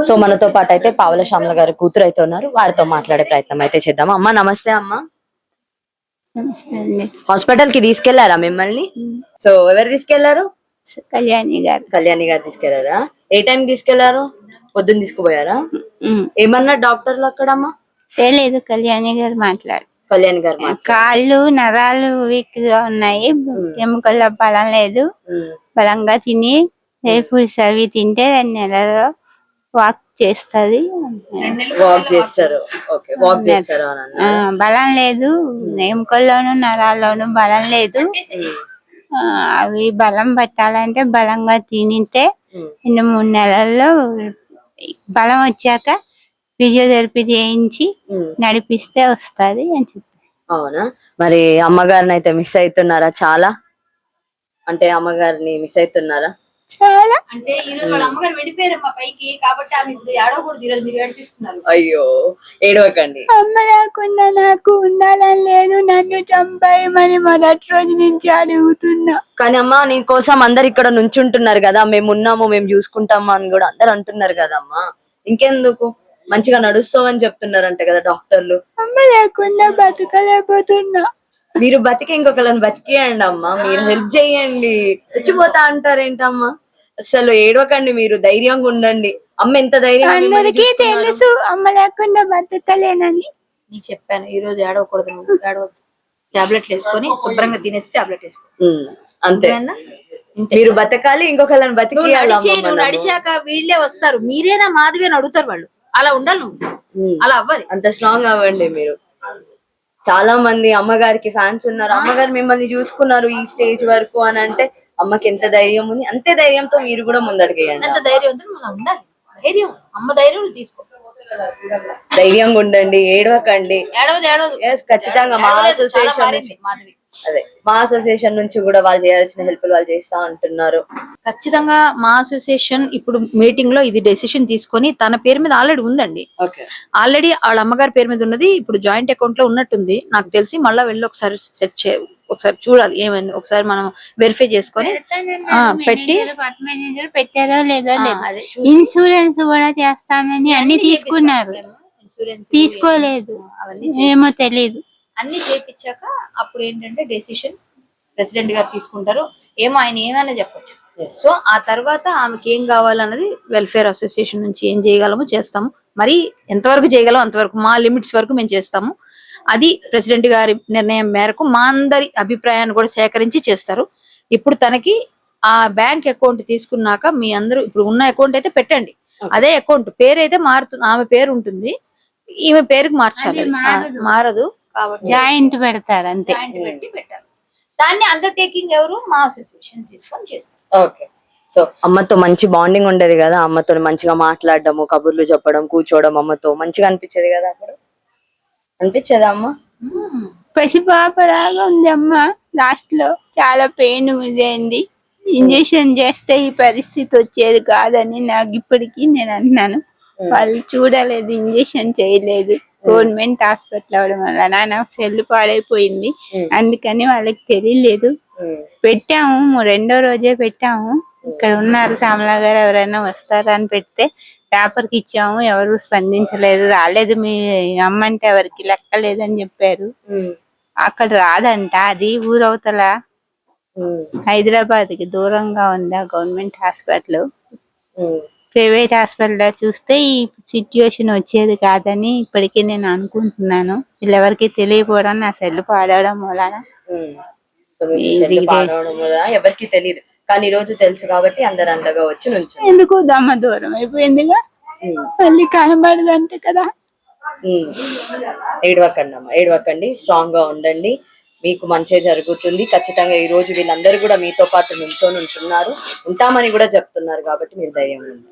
So మనతో పాటు అయితే పావల శ్యామల గారి కూతురు అయితే ఉన్నారు, వారితో మాట్లాడే ప్రయత్నం అయితే చేద్దాం. అమ్మ నమస్తే. అమ్మ నమస్తే అండి. హాస్పిటల్ కి తీసుకెళ్లారా మిమ్మల్ని? సో ఎవరు తీసుకెళ్లారు? కళ్యాణి గారు. కళ్యాణి గారు తీసుకెళ్లారా? ఏ టైం తీసుకెళ్లారు? పొద్దున్న తీసుకుపోయారా? ఏమన్నా డాక్టర్లు అక్కడమ్మా? తెలియదు, కళ్యాణి గారు మాట్లాడు. కళ్యాణి గారు కాళ్ళు నరాలు వీక్ గా ఉన్నాయి, ఎముకల్లో బలం లేదు, బలంగా తిని ఏ ఫుడ్స్ అవి తింటే 2 నెలల్లో వాక్ చేస్తుంది. వాక్ చేస్తారు. ఓకే, వాక్ చేస్తారు. బలం లేదు, ఎముకల్లోను నరాల్లోను బలం లేదు. అవి బలం పట్టాలంటే బలంగా తినితే 2-3 నెలల్లో బలం వచ్చాక ఫిజియోథెరపీ చేయించి నడిపిస్తే వస్తుంది అని చెప్పి. అవునా? మరి అమ్మగారిని అయితే మిస్ అవుతున్నారా? చాలా అంటే అమ్మగారిని మిస్ అవుతున్నారా? చాలా. అంటే ఈ రోజు వాళ్ళ అమ్మగారు వెళ్ళిపోయారమ్మా పైకి, కాబట్టి ఆమె ఇప్పుడు ఏడవకూడదు. ఈ రోజు మీరు ఏడిపిస్తున్నారు. అయ్యో ఏడవకండి. అమ్మ లేకుండా నాకు ఉండాలని లేదు, నన్ను చంపేయమని మొదటి రోజు నుంచి అడుగుతున్నా. కానీ అమ్మా నీ కోసం అందరు ఇక్కడ నుంచుంటున్నారు కదా, మేము ఉన్నాము, మేము చూసుకుంటాము అని కూడా అందరు అంటున్నారు కదమ్మా. ఇంకెందుకు, మంచిగా నడుస్తావని చెప్తున్నారంట కదా డాక్టర్లు. అమ్మ లేకుండా బతకలేకపోతున్నా. మీరు బతికి ఇంకొకళ్ళని బతికేయండి అమ్మా, మీరు హెల్ప్ చేయండి. చచ్చిపోతా అంటారేంటమ్మా? అసలు ఏడవకండి, మీరు ధైర్యంగా ఉండండి. అమ్మ ఎంత ధైర్యం. అందరికీ తెలుసు అమ్మ లేకుండా బతకలేనని. నీకు చెప్పాను ఈ రోజు ఏడవకూడదు, ఏడవద్దు. టాబ్లెట్లు వేసుకొని శుభ్రంగా తినేసి టాబ్లెట్ వేసుకో, అంతే. మీరు బతకాలి, ఇంకొకళ్ళని బతికి. నడిచాక వీళ్ళే వస్తారు. మీరేనా మాధవి అని అడుగుతారు వాళ్ళు. అలా ఉండాలి నువ్వు, అలా అవ్వాలి. అంత స్ట్రాంగ్ అవ్వండి మీరు. చాలా మంది అమ్మగారికి ఫ్యాన్స్ ఉన్నారు, అమ్మగారు మిమ్మల్ని చూసుకున్నారు ఈ స్టేజ్ వరకు అని అంటే అమ్మకి ఎంత ధైర్యం ఉంది, అంతే ధైర్యంతో మీరు కూడా ముందడుగేయండి. అంత ధైర్యంతో మనం ఉండాలి. ధైర్యం, అమ్మ ధైర్యం తీసుకో. ధైర్యంగా ఉండండి, ఏడవకండి. ఏడవదు. ఖచ్చితంగా మా అసోసియేషన్ నుంచి, అదే మా అసోసియేషన్ నుంచి కూడా వాళ్ళు చేయాల్సిన హెల్ప్ వాళ్ళు చేస్తా అంటున్నారు. ఖచ్చితంగా మా అసోసియేషన్ ఇప్పుడు మీటింగ్ లో ఇది డెసిషన్ తీసుకొని తన పేరు మీద ఆల్రెడీ ఉందండి. ఆల్రెడీ వాళ్ళ అమ్మగారి పేరు మీద ఉన్నది ఇప్పుడు జాయింట్ అకౌంట్ లో ఉన్నట్టుంది నాకు తెలిసి. మళ్ళీ వెళ్ళి ఒకసారి ఒకసారి చూడాలి ఏమైంది, ఒకసారి మనం వెరిఫై చేసుకొని పెట్టి పెట్టారో లేదో. ఇన్సూరెన్స్ కూడా చేస్తామని అన్ని తీసుకున్నారు, తీసుకోలేదు, ఏమో తెలీదు. అన్ని చేపించాక అప్పుడు ఏంటంటే డెసిషన్ ప్రెసిడెంట్ గారు తీసుకుంటారు. ఏమో ఆయన ఏమైనా చెప్పొచ్చు. సో ఆ తర్వాత ఆమెకి ఏం కావాలన్నది వెల్ఫేర్ అసోసియేషన్ నుంచి ఏం చేయగలమో చేస్తాము. మరి ఎంతవరకు చేయగలమో అంతవరకు, మా లిమిట్స్ వరకు మేము చేస్తాము. అది ప్రెసిడెంట్ గారి నిర్ణయం మేరకు మా అందరి అభిప్రాయాన్ని కూడా సేకరించి చేస్తారు. ఇప్పుడు తనకి ఆ బ్యాంక్ అకౌంట్ తీసుకున్నాక మీ అందరూ ఇప్పుడు ఉన్న అకౌంట్ అయితే పెట్టండి, అదే అకౌంట్ పేరు అయితే మారుతుంది. ఆమె పేరు ఉంటుంది, ఈమె పేరుకి మార్చాలి, మారదు. జాయింట్ పెడతారు అంతే. పెట్టారు. దాన్ని అండర్టేకింగ్ ఎవరు? మా అసోసియేషన్ తీసుకొని చేస్తారు. ఓకే. సో అమ్మతో మంచి బాండింగ్ ఉండేది కదా, అమ్మతో మంచిగా మాట్లాడడము, కబుర్లు చెప్పడం, కూర్చోవడం, అమ్మతో మంచిగా అనిపించేది కదా. అప్పుడు అనిపించేదా అమ్మ? పసిపాపలాగా ఉంది అమ్మ. లాస్ట్ లో చాలా పెయిన్ ఉండేది. ఇంజక్షన్ చేస్తే ఈ పరిస్థితి వచ్చేది కాదని నాకు ఇప్పటికీ నేను అంటున్నాను. వాళ్ళు చూడలేదు, ఇంజక్షన్ చేయలేదు. గవర్నమెంట్ హాస్పిటల్ అవడం వల్ల నా సెల్ పాడైపోయింది, అందుకని వాళ్ళకి తెలియలేదు. పెట్టాము, 2వ రోజే పెట్టాము. ఇక్కడ ఉన్నారు శ్యామల గారు, ఎవరైనా వస్తారా అని పెడితే పేపర్కి ఇచ్చాము, ఎవరు స్పందించలేదు. రాలేదు, మీ అమ్మంటే ఎవరికి లెక్కలేదని చెప్పారు. అక్కడ రాదంట, అది ఊరవతల హైదరాబాద్ కి దూరంగా ఉందా గవర్నమెంట్ హాస్పిటల్. ప్రైవేట్ హాస్పిటల్ చూస్తే ఈ సిచ్యువేషన్ వచ్చేది కాదని ఇప్పటికీ నేను అనుకుంటున్నాను. వీళ్ళెవరికి తెలియకపోవడం, నా సెల్ పాడవడం వలన ఎవరికి తెలియదు. కానీ ఈ రోజు తెలుసు కాబట్టి అందరు అండగా వచ్చి నుంచి. ఎందుకు దమ్మ దూరం అయిపోయిందిగా, మళ్ళీ కనబడదంటే కదా. ఏడవకండి అమ్మ, ఏడవకండి, స్ట్రాంగ్ గా ఉండండి, మీకు మంచి జరుగుతుంది ఖచ్చితంగా. ఈ రోజు వీళ్ళందరూ కూడా మీతో పాటు నిల్చొని ఉంటున్నారు, ఉంటామని కూడా చెప్తున్నారు కాబట్టి మీరు ధైర్యంగా ఉండండి.